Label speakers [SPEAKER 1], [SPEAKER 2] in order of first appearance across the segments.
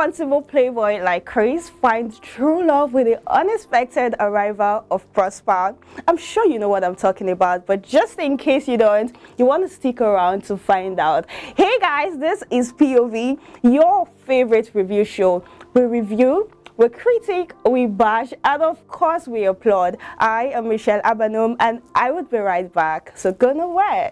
[SPEAKER 1] irresponsible playboy like Chris finds true love with the unexpected arrival of Prosper. I'm sure you know what I'm talking about, but just in case you don't, you want to stick around to find out. Hey guys, this is POV, your favorite review show. We review, we critique, we bash, and of course we applaud. I am Michelle Abanom, and I would be right back, so go nowhere.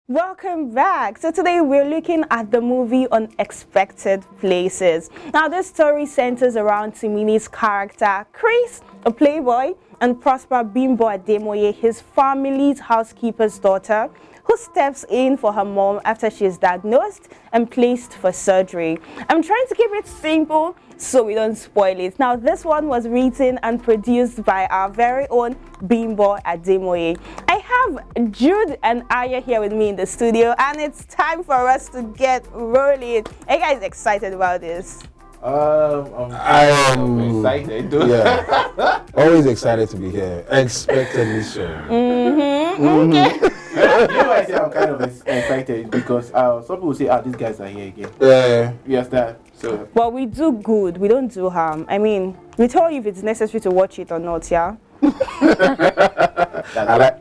[SPEAKER 1] Welcome back. So today we're looking at the movie Unexpected Places. Now this story centers around Timini's character Chris, a playboy, and Prosper Bimbo Ademoye, his family's housekeeper's daughter, who steps in for her mom after she is diagnosed and placed for surgery. I'm trying to keep it simple so we don't spoil it. Now this one was written and produced by our very own Bimbo Ademoye. I have Jude and Aya here with me in the studio, and it's time for us to get rolling. Are you guys excited about this?
[SPEAKER 2] I'm excited.
[SPEAKER 3] Yeah, always excited to be here. Expectedly so.
[SPEAKER 1] Okay.
[SPEAKER 2] You know why I say I'm kind of excited? Because some people say, these guys are here again.
[SPEAKER 3] Yeah.
[SPEAKER 2] You understand? So.
[SPEAKER 1] Well, we do good. We don't do harm. I mean, we tell you if it's necessary to watch it or not, yeah?
[SPEAKER 3] I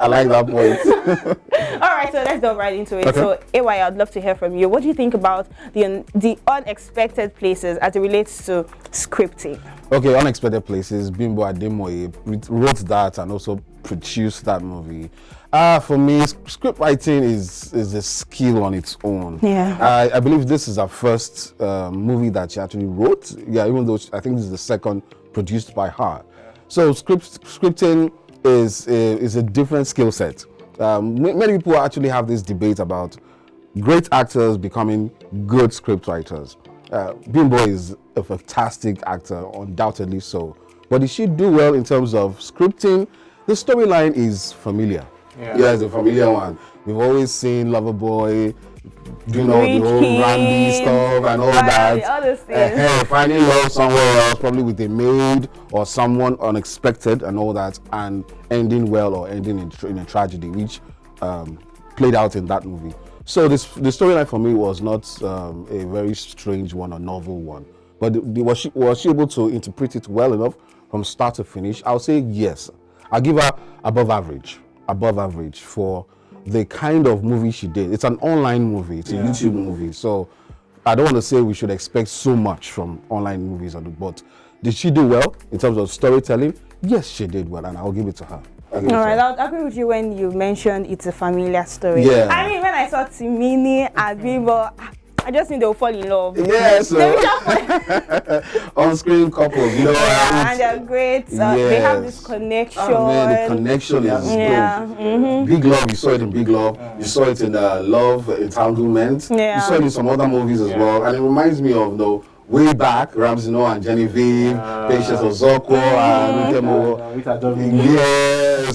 [SPEAKER 3] like that point.
[SPEAKER 1] All right, so let's dive right into it.
[SPEAKER 3] Okay.
[SPEAKER 1] So, AY, I'd love to hear from you. What do you think about the unexpected places as it relates to scripting?
[SPEAKER 3] Okay, Unexpected Places, Bimbo Ademoye wrote that and also produced that movie. For me, script writing is a skill on its own.
[SPEAKER 1] Yeah.
[SPEAKER 3] I believe this is our first movie that she actually wrote. Yeah, even though I think this is the second produced by her. So scripting is a different skill set. Many people actually have this debate about great actors becoming good script writers. Bimbo is a fantastic actor, undoubtedly so. But did she do well in terms of scripting? The storyline is familiar. Yeah, it's a familiar one. We've always seen Loverboy, you know, the whole Randy stuff and all that. Finding love somewhere else, probably with a maid or someone unexpected and all that, and ending well or ending in a tragedy, which played out in that movie. So the storyline for me was not a very strange one or novel one, but was she able to interpret it well enough from start to finish? I'll say yes. I'll give her above average for the kind of movie she did. It's an online movie, it's a YouTube movie, so I don't want to say we should expect so much from online movies, but did she do well in terms of storytelling? Yes, she did well, and I'll give it to her.
[SPEAKER 1] All right, I'll agree with you when you mentioned it's a familiar story.
[SPEAKER 3] Yeah.
[SPEAKER 1] I mean, when I saw Timini and Bimbo, I just knew they'll fall in love.
[SPEAKER 3] Yeah, so on-screen couples, you know.
[SPEAKER 1] Yeah, and they're great. They have this connection.
[SPEAKER 3] Oh, man, the connection is good. Big Love, you saw it in Big Love. You saw it in Love Entanglement.
[SPEAKER 1] Yeah.
[SPEAKER 3] You saw it in some other movies as well. And it reminds me of way back, Ramsino and Genevieve, Patience Ozokwo, and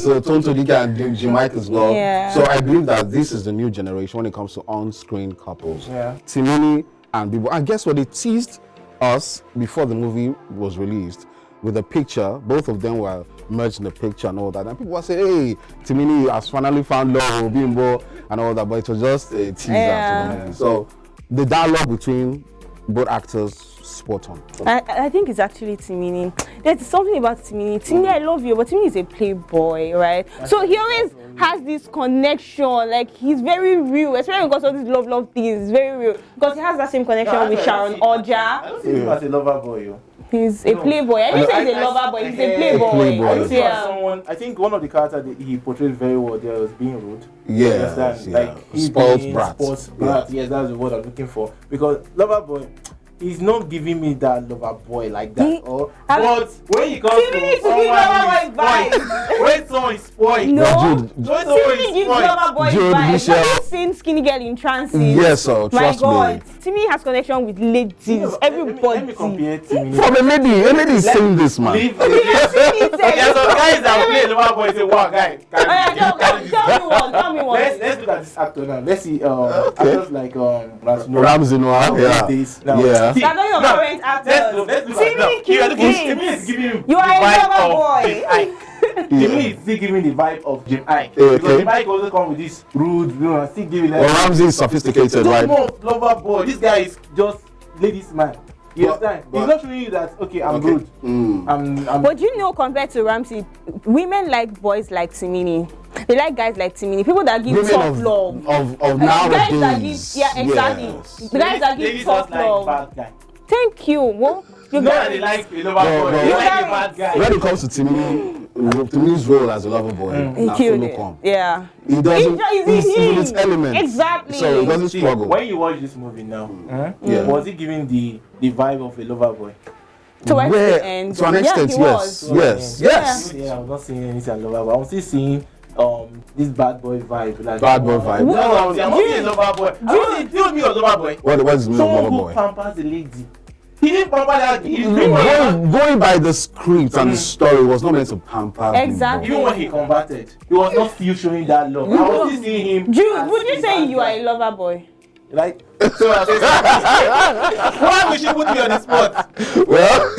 [SPEAKER 3] so Tonto Dika and Jim Mike as well.
[SPEAKER 1] Yeah.
[SPEAKER 3] So I believe that this is the new generation when it comes to on-screen couples.
[SPEAKER 2] Yeah.
[SPEAKER 3] Timini and Bimbo. And guess what? They teased us before the movie was released with a picture. Both of them were merged in the picture and all that. And people were saying, hey, Timini has finally found love with Bimbo and all that. But it was just a teaser to the movie. So the dialogue between both actors, spot on.
[SPEAKER 1] I think it's actually Timini. There's something about Timini. Timini, I love you, but Timini is a playboy, right? So he always has this connection, like he's very real, especially because of these love things. Very real. Because he has that same connection with Sharon Oja.
[SPEAKER 2] I don't see him as a lover boy.
[SPEAKER 1] He's a playboy. I didn't say he's a lover boy, he's a playboy.
[SPEAKER 2] I think one of the characters that he portrayed very well there was being rude.
[SPEAKER 3] Yeah.
[SPEAKER 2] Like he's
[SPEAKER 3] spoiled brat.
[SPEAKER 2] Yes, that's the word I'm looking for. Because lover boy, he's not giving me that lover boy like that. But when he comes to someone when someone is spoiled,
[SPEAKER 1] Timini gives lover boy vibes. Have you seen Skinny Girl in Transit?
[SPEAKER 3] Yes, sir. Trust
[SPEAKER 1] me.
[SPEAKER 3] My God,
[SPEAKER 1] Timini has connection with ladies. Everybody.
[SPEAKER 2] Let me compare Timini.
[SPEAKER 3] From a lady is saying this, man.
[SPEAKER 2] There are some guys that play lover boy and say, wow, guy.
[SPEAKER 1] Tell me one.
[SPEAKER 2] Let's look at this actor now. Let's see actors like
[SPEAKER 3] Ramsino. Yeah.
[SPEAKER 1] They're not your current actors.
[SPEAKER 2] Let's look at
[SPEAKER 1] Timini is giving you are a lover boy.
[SPEAKER 2] Timini is still giving the vibe of Jim Ike.
[SPEAKER 3] Okay.
[SPEAKER 2] Because Jim Ike also come with this rude, still giving that.
[SPEAKER 3] Well, Ramsey is sophisticated, right?
[SPEAKER 2] More lover boy. This guy is just ladies man. You understand? He's not showing you that I'm good.
[SPEAKER 1] But you know, compared to Ramsey, women like boys like Timini. They like guys like Timini. People that give
[SPEAKER 3] Women
[SPEAKER 1] tough love.
[SPEAKER 3] of
[SPEAKER 1] Guys that give,
[SPEAKER 3] nowadays.
[SPEAKER 1] exactly.
[SPEAKER 3] Yes.
[SPEAKER 1] The guys that give tough love.
[SPEAKER 2] Bad guy.
[SPEAKER 1] Thank you. Well, you
[SPEAKER 2] No,
[SPEAKER 1] got
[SPEAKER 2] they
[SPEAKER 1] it.
[SPEAKER 2] like a lover boy. They
[SPEAKER 3] no.
[SPEAKER 2] like a bad guy.
[SPEAKER 3] When it comes to Timini's role as a lover boy,
[SPEAKER 1] He killed it. Yeah.
[SPEAKER 3] He doesn't.
[SPEAKER 1] He's
[SPEAKER 3] He's in
[SPEAKER 1] him.
[SPEAKER 3] its element.
[SPEAKER 1] Exactly.
[SPEAKER 3] So he doesn't
[SPEAKER 2] See,
[SPEAKER 3] struggle.
[SPEAKER 2] when you watch this movie now,
[SPEAKER 3] Yeah.
[SPEAKER 2] was he giving the vibe of a lover boy?
[SPEAKER 1] Towards
[SPEAKER 3] Where,
[SPEAKER 1] the end.
[SPEAKER 3] to an extent,
[SPEAKER 1] he
[SPEAKER 3] yes,
[SPEAKER 1] was.
[SPEAKER 3] yes, yes.
[SPEAKER 2] Yeah, I'm not seeing anything lover boy. I'm still seeing this bad boy vibe. Like,
[SPEAKER 3] Bad boy vibe.
[SPEAKER 2] No, I'm not seeing a lover boy. I'm not seeing tell me a lover boy.
[SPEAKER 3] What is the meaning of
[SPEAKER 2] Someone
[SPEAKER 3] lover
[SPEAKER 2] who
[SPEAKER 3] boy?
[SPEAKER 2] pampers the lady. He didn't pamper that. He didn't
[SPEAKER 3] Going by the script and the story, was not meant to pamper.
[SPEAKER 1] Exactly.
[SPEAKER 2] even when he converted, he was not still showing that love. I was still seeing him.
[SPEAKER 1] Jude, would you say you are a lover boy?
[SPEAKER 2] Like, so why would she put me on the spot?
[SPEAKER 3] Well,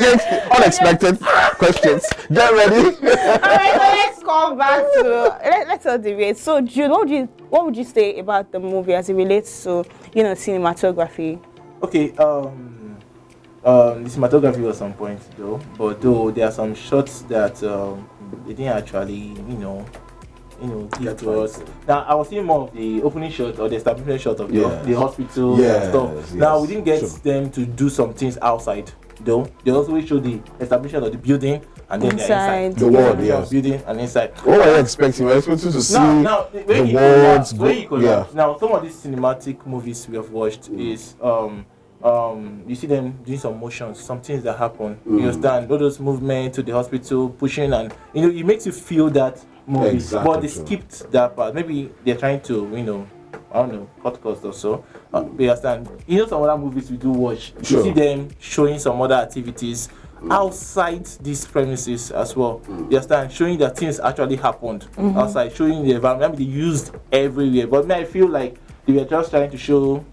[SPEAKER 3] unexpected questions. Get ready.
[SPEAKER 1] Alright, so let's come back to let's not deviate. So Jude, what would you say about the movie as it relates to cinematography?
[SPEAKER 2] Okay, the cinematography was on point though, but there are some shots that they didn't actually give to us. Now I was seeing more of the opening shot or the establishment shot of the hospital and stuff.
[SPEAKER 3] Yes,
[SPEAKER 2] now we didn't get
[SPEAKER 3] sure.
[SPEAKER 2] them to do some things outside though. They also showed the establishment of the building and then
[SPEAKER 1] Inside.
[SPEAKER 2] the
[SPEAKER 3] The wall,
[SPEAKER 2] inside.
[SPEAKER 3] yes.
[SPEAKER 2] Building and inside.
[SPEAKER 3] What were you expecting? Were you expecting to see
[SPEAKER 2] Now,
[SPEAKER 3] the words?
[SPEAKER 2] Now, some of these cinematic movies we have watched is you see them doing some motions, some things that happen. You understand all those movements to the hospital, pushing, and it makes you feel that movie.
[SPEAKER 3] Exactly
[SPEAKER 2] But they
[SPEAKER 3] true.
[SPEAKER 2] skipped that part. Maybe they're trying to I don't know, cut cost or so. You understand? Some other movies we do watch.
[SPEAKER 3] Sure.
[SPEAKER 2] You see them showing some other activities outside these premises as well. You understand? Showing that things actually happened outside, showing the environment. I mean, they used everywhere. But I feel like they were just trying to show,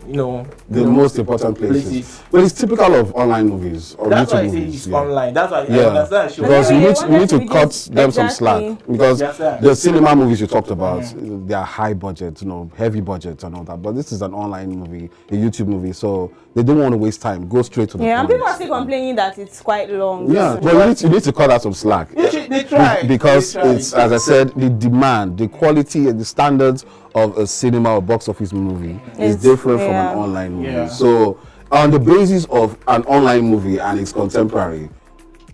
[SPEAKER 3] The most important places. But it's typical of online movies or
[SPEAKER 2] That's why I
[SPEAKER 3] YouTube
[SPEAKER 2] say
[SPEAKER 3] movies.
[SPEAKER 2] it's online. That's why I
[SPEAKER 3] Yeah,
[SPEAKER 2] understand.
[SPEAKER 3] because you need to cut them some slack.
[SPEAKER 1] Exactly.
[SPEAKER 3] Because
[SPEAKER 2] Yes, sir.
[SPEAKER 3] the cinema movies you talked about, they are high budget, heavy budget and all that. But this is an online movie, a YouTube movie, so they don't want to waste time. Go straight to the
[SPEAKER 1] Yeah, and
[SPEAKER 3] point.
[SPEAKER 1] people are still complaining that it's quite long.
[SPEAKER 3] Yeah, but you need to cut out some slack.
[SPEAKER 2] They try.
[SPEAKER 3] Because
[SPEAKER 2] They try.
[SPEAKER 3] it's, as I said, the demand, the quality and the standards of a cinema or box office movie is
[SPEAKER 1] It's-
[SPEAKER 3] different from
[SPEAKER 1] yeah.
[SPEAKER 3] an online movie.
[SPEAKER 2] Yeah.
[SPEAKER 3] So on the basis of an online movie and its contemporary,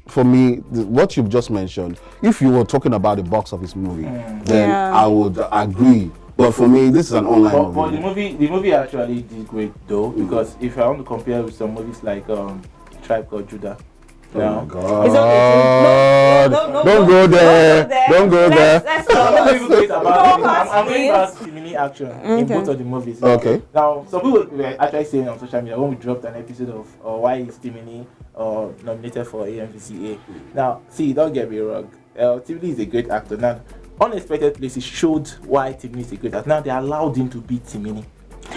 [SPEAKER 3] for me, what you've just mentioned, if you were talking about a box office movie, then
[SPEAKER 1] Yeah.
[SPEAKER 3] I would agree. But for me, this is an online
[SPEAKER 2] But
[SPEAKER 3] movie.
[SPEAKER 2] the movie actually did great though, because if I want to compare with some movies like Tribe Called Judah,
[SPEAKER 3] Oh my
[SPEAKER 2] now
[SPEAKER 3] God.
[SPEAKER 1] It's okay. No,
[SPEAKER 3] Don't go there. Don't go there.
[SPEAKER 1] Let's
[SPEAKER 2] I'm
[SPEAKER 1] talk.
[SPEAKER 2] not even great about it. I'm going
[SPEAKER 1] please.
[SPEAKER 2] back to mini action in both of the movies.
[SPEAKER 3] Okay.
[SPEAKER 2] Now, some people were actually saying on social media when we dropped an episode of why is Timini nominated for AMVCA. Now, see, don't get me wrong. Timini is a great actor. Now, Unexpected Places showed why Timini is a great actor. Now they allowed him to beat Timini.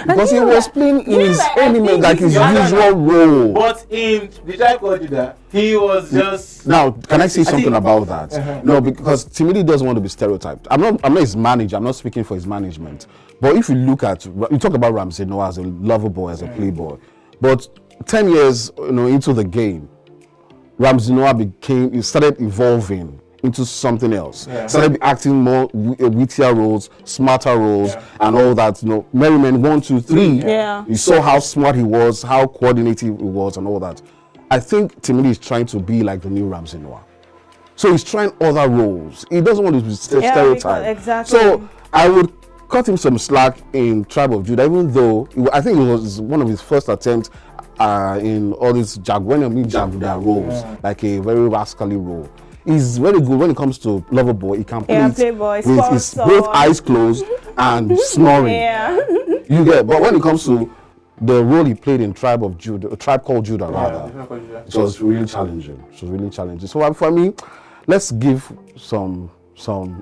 [SPEAKER 3] Because he was playing in his
[SPEAKER 1] I
[SPEAKER 3] element,
[SPEAKER 1] think
[SPEAKER 3] like his
[SPEAKER 2] this is-
[SPEAKER 3] usual role.
[SPEAKER 2] But in the Tribe Called Judah, he was just.
[SPEAKER 3] Now, can I say something
[SPEAKER 2] think-
[SPEAKER 3] about that? No, because Timini doesn't want to be stereotyped. I'm not his manager. I'm not speaking for his management. But if you look at, you talk about Ramsey Noah as a lover boy, as a playboy. But 10 years, into the game, Ramsey Noah he started evolving into something else.
[SPEAKER 2] Yeah.
[SPEAKER 3] Started acting more wittier roles, smarter roles, and all that. Merryman 1, 2, 3.
[SPEAKER 1] Yeah.
[SPEAKER 3] You saw how smart he was, how coordinated he was, and all that. I think Timini is trying to be like the new Ramsey Noah. So he's trying other roles. He doesn't want to be stereotyped.
[SPEAKER 1] exactly.
[SPEAKER 3] So I would cut him some slack in Tribe of Judah, even though I think it was one of his first attempts in all these Jaguda roles, like a very rascally role. He's very good when it comes to lover boy. He can play it
[SPEAKER 1] Playboy,
[SPEAKER 3] with his both eyes closed and snoring.
[SPEAKER 1] Yeah.
[SPEAKER 3] You get, but when it comes to the role he played in Tribe Called Judah, rather, it was really challenging. So for me, let's give some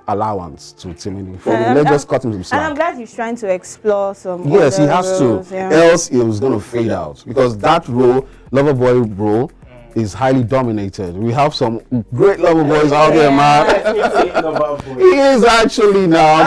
[SPEAKER 3] allowance to Timini. Let's just cut him some slack.
[SPEAKER 1] And I'm glad he's trying to explore some.
[SPEAKER 3] Yes, he
[SPEAKER 1] other
[SPEAKER 3] has
[SPEAKER 1] roles,
[SPEAKER 3] to.
[SPEAKER 1] yeah.
[SPEAKER 3] Else, he was going to fade out because that role, lover boy role, is highly dominated. We have some great lover boys out there, man. He is actually now.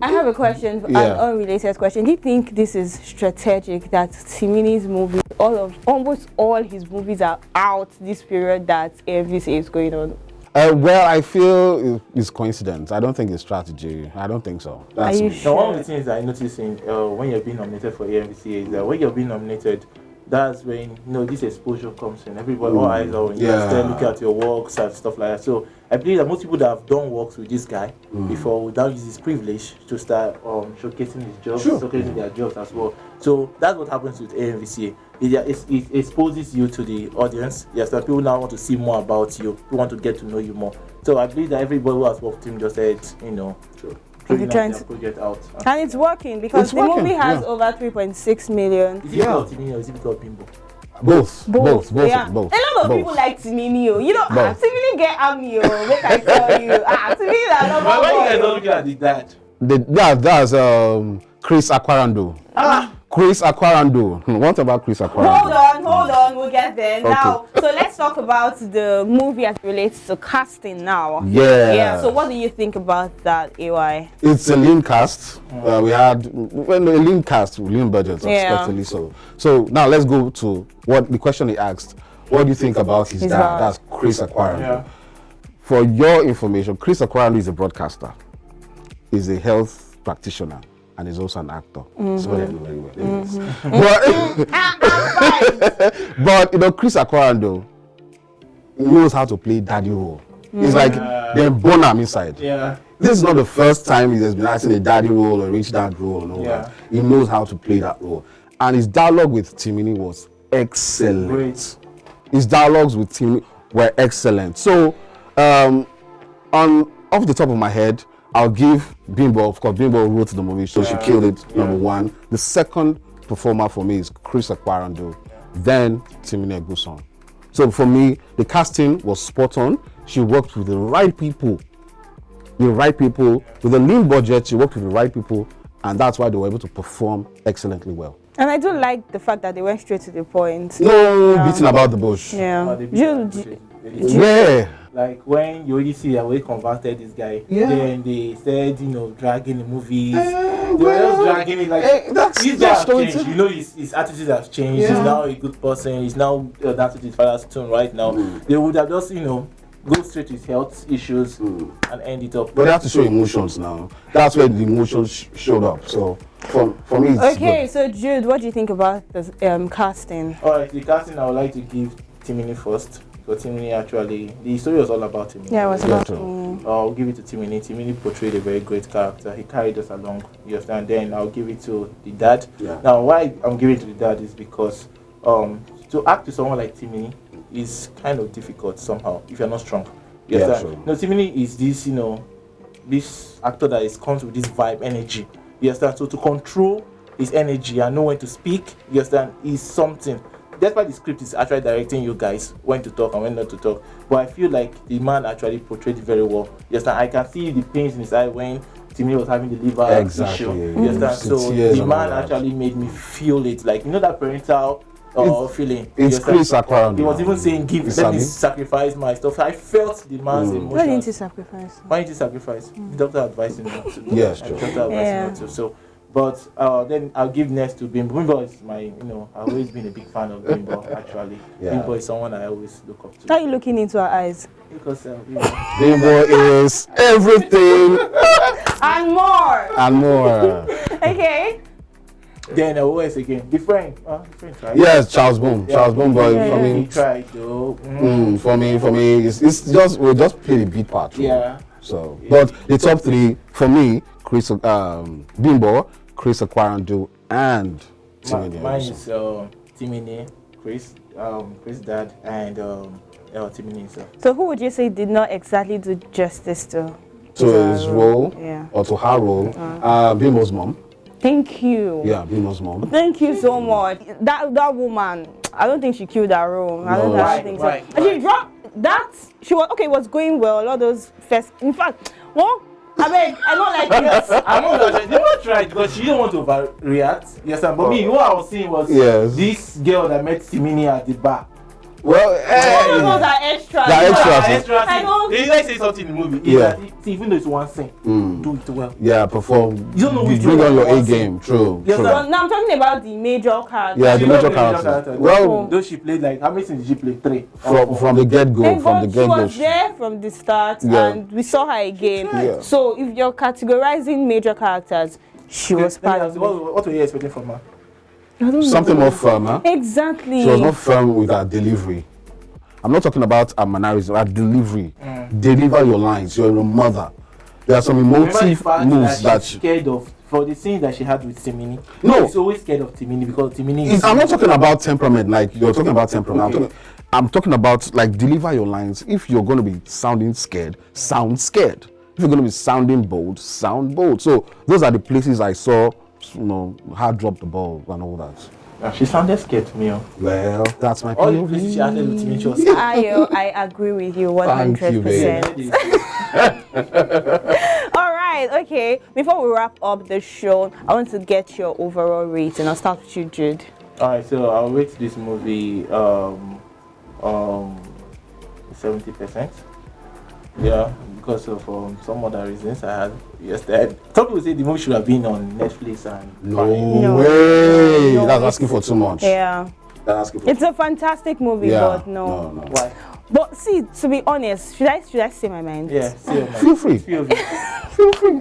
[SPEAKER 1] I have a question, an unrelated question. Do you think this is strategic that Timini's movies, almost all his movies are out this period that AMVCA is going on?
[SPEAKER 3] Well, I feel it's coincidence. I don't think it's strategy. I don't think so. That's
[SPEAKER 1] Are you
[SPEAKER 3] me.
[SPEAKER 1] sure?
[SPEAKER 2] Now, one of the things I noticed when you're being nominated for AMVCA is that when you're being nominated, that's when this exposure comes in. Everybody, all eyes are on you. Start looking at your works and stuff like that. So I believe that most people that have done works with this guy before would now use his privilege to start showcasing his jobs, showcasing their jobs as well. So that's what happens with AMVCA. It exposes you to the audience. Yes, that people now want to see more about you. People want to get to know you more. So I believe that everybody who has worked with him just said, trying to project out.
[SPEAKER 1] And it's working because the movie has over 3.6 million.
[SPEAKER 2] Is it because Timini or is it because Bimbo?
[SPEAKER 3] Both.
[SPEAKER 1] A lot of people like Timini. Timini get Ami. What I tell you? Timini is another
[SPEAKER 2] Why
[SPEAKER 1] boy.
[SPEAKER 2] you guys not looking at the dad?
[SPEAKER 3] That's Chris Aquarando. Chris Aquarando. What about Chris Aquarando?
[SPEAKER 1] Hold on, we'll get there. Okay. Now, so let's talk about the movie as it relates to casting now.
[SPEAKER 3] Yeah.
[SPEAKER 1] So what do you think about that, AY?
[SPEAKER 3] It's a lean cast. We had a lean cast, lean budget, expectedly so. So now let's go to what the question he asked. What do you think about his dad? That's Chris Aquarando. Yeah. For your information, Chris Aquarando is a broadcaster. He's a health practitioner. And he's also an actor. So very well. But Chris Aquarando knows how to play daddy role. He's like they're born him inside. Yeah. This is not the first time he has been acting a daddy role or rich dad role and all that. He knows how to play that role. And his dialogue with Timini was excellent. Great. His dialogues with Timini were excellent. So off the top of my head, I'll give Bimbo, of course, Bimbo wrote the movie, so she killed it, number one. The second performer for me is Chris Aquarando, then Timini Egbuson. So for me, the casting was spot on. She worked with the right people. With a lean budget, she worked with the right people, and that's why they were able to perform excellently well.
[SPEAKER 1] And I do like the fact that they went straight to the point.
[SPEAKER 3] No beating about the bush.
[SPEAKER 1] Yeah.
[SPEAKER 3] Yeah.
[SPEAKER 2] Like when you already see that we converted this guy, then they said, dragging the movies. They were just dragging it like this guy has changed. His attitude has changed. He's now a good person. He's now dancing to his father's tune right now. They would have just, go straight to his health issues and end it up.
[SPEAKER 3] But they have to show emotions now. That's where the emotions showed up. So for me, it's good.
[SPEAKER 1] So Jude, what do you think about the casting?
[SPEAKER 2] Alright, the casting I would like to give Timini first. Because Timini actually, the story was all about Timini.
[SPEAKER 1] Yeah, it was about Timini.
[SPEAKER 2] I'll give it to Timini. Timini portrayed a very great character. He carried us along. You understand? Then I'll give it to the dad. Yeah. Now, why I'm giving it to the dad is because to act to someone like Timini is kind of difficult somehow if you're not strong. You understand? Sure. Timini is this, this actor that comes with this vibe, energy. You understand? So to control his energy and know when to speak, you understand, is something. That's why the script is actually directing you guys when to talk and when not to talk. But I feel like the man actually portrayed it very well. Yes, I can see the pains in his eye when Timini was having the liver issue. Yes, so the man actually made me feel it, like that parental feeling.
[SPEAKER 3] It's Chris Aquarando.
[SPEAKER 2] He was even saying, let me sacrifice my stuff. I felt the man's emotions.
[SPEAKER 1] Why didn't he sacrifice?
[SPEAKER 2] The doctor advised him not to.
[SPEAKER 3] Yes, true.
[SPEAKER 2] The doctor advised him not to. So. But then I'll give next to Bimbo. Bimbo is my, I've always been a big fan of Bimbo, actually. Bimbo is someone I always look up to.
[SPEAKER 1] How are you looking into her eyes?
[SPEAKER 2] Because
[SPEAKER 3] Bimbo is everything.
[SPEAKER 1] And more.
[SPEAKER 3] And more.
[SPEAKER 1] Okay.
[SPEAKER 2] Then who else again? The friend tried.
[SPEAKER 3] Yes, Charles Boom. Charles Boom, but for me,
[SPEAKER 2] he tried though.
[SPEAKER 3] For me, it's just we just play the beat part.
[SPEAKER 2] Yeah.
[SPEAKER 3] So, but the top three for me, Bimbo, Chris Aquarando, and Timini.
[SPEAKER 2] Mine is Timini, Chris dad, and Timini.
[SPEAKER 1] So who would you say did not exactly do justice to
[SPEAKER 3] his role, or to her role? Bimbo's mom.
[SPEAKER 1] Thank you.
[SPEAKER 3] Yeah, Bimbo's mom.
[SPEAKER 1] Thank you so much. That woman, I don't think she killed that role. I don't think so.
[SPEAKER 2] Right.
[SPEAKER 1] She dropped that. She was okay. It was going well. A lot of those first. In fact, I don't like it.
[SPEAKER 2] I'm not they not tried because she didn't want to overreact. Yes, but me, what I was saying was this girl that met Timini at the bar.
[SPEAKER 3] Well,
[SPEAKER 1] All of those are extras.
[SPEAKER 3] They're extras.
[SPEAKER 2] Extra
[SPEAKER 1] I know.
[SPEAKER 2] scene. Let's say something in the movie.
[SPEAKER 3] Yeah.
[SPEAKER 2] That even though it's one scene, do it well.
[SPEAKER 3] Yeah, perform.
[SPEAKER 2] You don't know which
[SPEAKER 3] bring
[SPEAKER 2] one
[SPEAKER 3] on your
[SPEAKER 2] you
[SPEAKER 3] A
[SPEAKER 2] want to
[SPEAKER 3] game. True.
[SPEAKER 2] Yes,
[SPEAKER 3] True.
[SPEAKER 2] sir.
[SPEAKER 1] Well, now I'm talking about the major characters.
[SPEAKER 3] Yeah, the
[SPEAKER 2] She
[SPEAKER 3] major
[SPEAKER 2] don't play
[SPEAKER 3] characters. Well,
[SPEAKER 2] though she played like, how many scenes did she play? 3.
[SPEAKER 3] from the get go,
[SPEAKER 1] Thank
[SPEAKER 3] from the
[SPEAKER 1] God she
[SPEAKER 3] get go.
[SPEAKER 1] was there from the start,
[SPEAKER 3] Yeah.
[SPEAKER 1] and we saw her again.
[SPEAKER 3] Yeah.
[SPEAKER 1] So if you're categorizing major characters, she was part of it.
[SPEAKER 2] What were you expecting from her?
[SPEAKER 1] I don't know.
[SPEAKER 3] Something more firm, huh?
[SPEAKER 1] Exactly.
[SPEAKER 3] She was not firm with her delivery. I'm not talking about her mannerism, her delivery. Deliver your lines. You're a mother. There are some
[SPEAKER 2] Remember the
[SPEAKER 3] emotive
[SPEAKER 2] fact
[SPEAKER 3] moves
[SPEAKER 2] that
[SPEAKER 3] that
[SPEAKER 2] she's scared of, for the scenes that she had with Timini.
[SPEAKER 3] No.
[SPEAKER 2] She's always scared of Timini because Timini is...
[SPEAKER 3] I'm not talking about temperament like you're talking about temperament.
[SPEAKER 2] Okay.
[SPEAKER 3] I'm talking about like deliver your lines. If you're going to be sounding scared, sound scared. If you're going to be sounding bold, sound bold. So those are the places I saw, her drop the ball and all that.
[SPEAKER 2] She sounded scared to me.
[SPEAKER 3] Well, that's my
[SPEAKER 2] All the places she acted with Timini, she was
[SPEAKER 1] I agree with you 100%.
[SPEAKER 3] Thank you, baby.
[SPEAKER 1] All right, okay. Before we wrap up the show, I want to get your overall rating. I'll start with you, Jude.
[SPEAKER 2] Alright, so I'll rate this movie 70%. Yeah, because of some other reasons I had yesterday. Some people say the movie should have been on Netflix and
[SPEAKER 3] No
[SPEAKER 1] No.
[SPEAKER 3] way. That's asking for too much.
[SPEAKER 1] Yeah.
[SPEAKER 3] That's asking for
[SPEAKER 1] It's a fantastic movie,
[SPEAKER 3] yeah.
[SPEAKER 1] but no.
[SPEAKER 2] why?
[SPEAKER 1] But see, to be honest, should I say my mind?
[SPEAKER 2] Yeah, see you, man.
[SPEAKER 3] Feel free.
[SPEAKER 2] Feel free.
[SPEAKER 3] Feel free.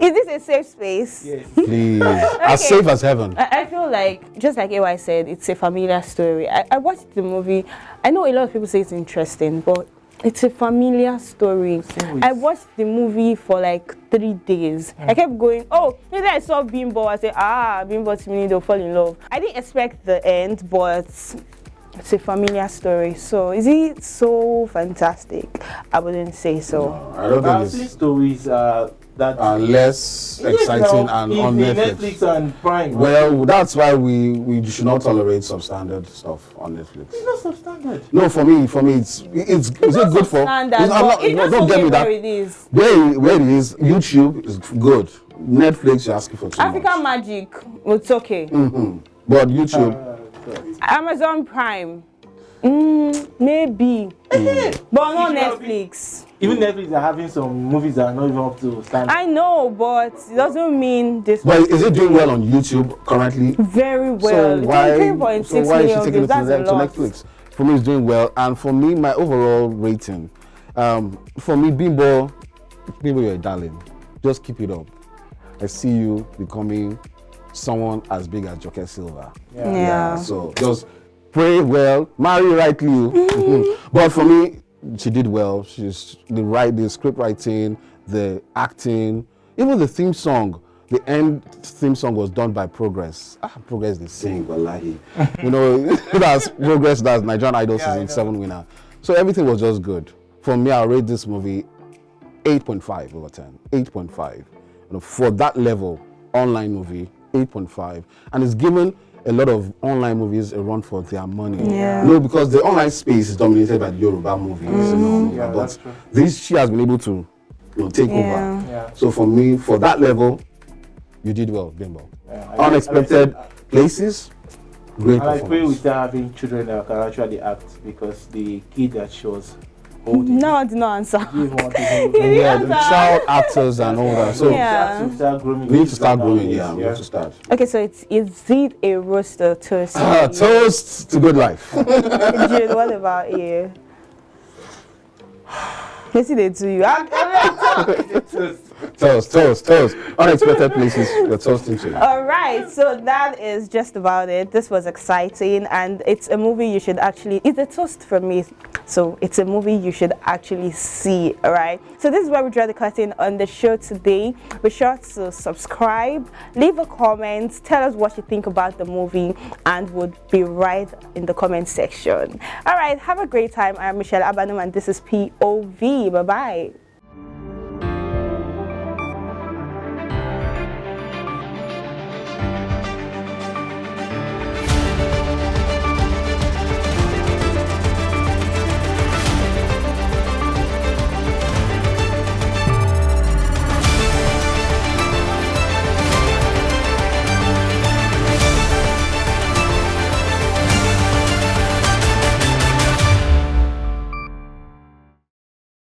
[SPEAKER 1] Is this a safe space?
[SPEAKER 2] Yes.
[SPEAKER 3] Please. As safe as heaven.
[SPEAKER 1] I feel like, just like AY said, it's a familiar story. I watched the movie. I know a lot of people say it's interesting, but it's a familiar story. I watched the movie for like 3 days. I kept going, maybe I saw Bimbo. I said, Bimbo Timini, they'll fall in love. I didn't expect the end, but it's a familiar story. So is it so fantastic? I wouldn't say so.
[SPEAKER 3] No, I don't
[SPEAKER 2] I've
[SPEAKER 3] think
[SPEAKER 2] seen
[SPEAKER 3] it's
[SPEAKER 2] stories that
[SPEAKER 3] less exciting and on
[SPEAKER 2] Netflix and Prime.
[SPEAKER 3] Well, that's why we should not tolerate substandard stuff on Netflix.
[SPEAKER 2] It's not substandard.
[SPEAKER 3] No, for me, it's is it good for?
[SPEAKER 1] Standard,
[SPEAKER 3] I'm
[SPEAKER 1] but it's
[SPEAKER 3] no,
[SPEAKER 1] just
[SPEAKER 3] don't get
[SPEAKER 1] okay
[SPEAKER 3] me that.
[SPEAKER 1] where it is.
[SPEAKER 3] Where it is, YouTube is good. Netflix, you're asking for too
[SPEAKER 1] African
[SPEAKER 3] much.
[SPEAKER 1] Magic, it's okay.
[SPEAKER 3] But YouTube,
[SPEAKER 1] Amazon Prime, maybe, but not Netflix.
[SPEAKER 2] Even Netflix are having some movies that are not even up to standard.
[SPEAKER 1] I know, but it doesn't mean this.
[SPEAKER 3] but is it doing well on YouTube currently?
[SPEAKER 1] Very well.
[SPEAKER 3] So why?
[SPEAKER 1] It's
[SPEAKER 3] So
[SPEAKER 1] 3.6
[SPEAKER 3] why is she
[SPEAKER 1] million
[SPEAKER 3] taking
[SPEAKER 1] views.
[SPEAKER 3] it
[SPEAKER 1] That's a
[SPEAKER 3] to
[SPEAKER 1] lot.
[SPEAKER 3] Netflix? For me, it's doing well, and for me, my overall rating, for me, Bimbo, you're a darling. Just keep it up. I see you becoming someone as big as Joker Silva.
[SPEAKER 1] Yeah.
[SPEAKER 3] So just pray well, marry rightly. But for me, she did well. She's the script writing, the acting, even the theme song. The end theme song was done by Progress. Progress they sing, wallahi. That's Progress. That's Nigerian Idol season 7 winner. So everything was just good. For me, I rate this movie 8.5 over 10. 8.5. For that level, online movie, 8.5. And it's given a lot of online movies a run for their money.
[SPEAKER 1] Yeah.
[SPEAKER 3] Because the online space is dominated by the Yoruba movies.
[SPEAKER 2] Yeah,
[SPEAKER 3] But
[SPEAKER 2] that's true.
[SPEAKER 3] she has been able to take over.
[SPEAKER 2] Yeah.
[SPEAKER 3] So for me, for that level, you did well, Bimbo.
[SPEAKER 2] Yeah,
[SPEAKER 3] Unexpected places, great
[SPEAKER 2] And I pray we
[SPEAKER 3] performance.
[SPEAKER 2] start having children that can actually act, because the kid that she was holding.
[SPEAKER 1] No, I did not answer.
[SPEAKER 2] Didn't want to hold
[SPEAKER 3] Yeah, the
[SPEAKER 1] Yeah.
[SPEAKER 3] child actors and all that. So
[SPEAKER 1] Yeah.
[SPEAKER 2] we start growing.
[SPEAKER 3] we need to start growing. Yeah, we need to start.
[SPEAKER 1] Okay, so is it a roast or toast?
[SPEAKER 3] Toast to good life.
[SPEAKER 1] Jude, what about you? Yes, they do you.
[SPEAKER 3] Toast. Unexpected places, we're toasting to.
[SPEAKER 1] All right, so that is just about it. This was exciting, and it's a movie you should actually, it's a toast from me. So it's a movie you should actually see, all right? So this is where we draw the curtain on the show today. Be sure to subscribe, leave a comment, tell us what you think about the movie, and would be right in the comment section. All right, have a great time. I'm Michelle Abanum, and this is POV. Bye-bye.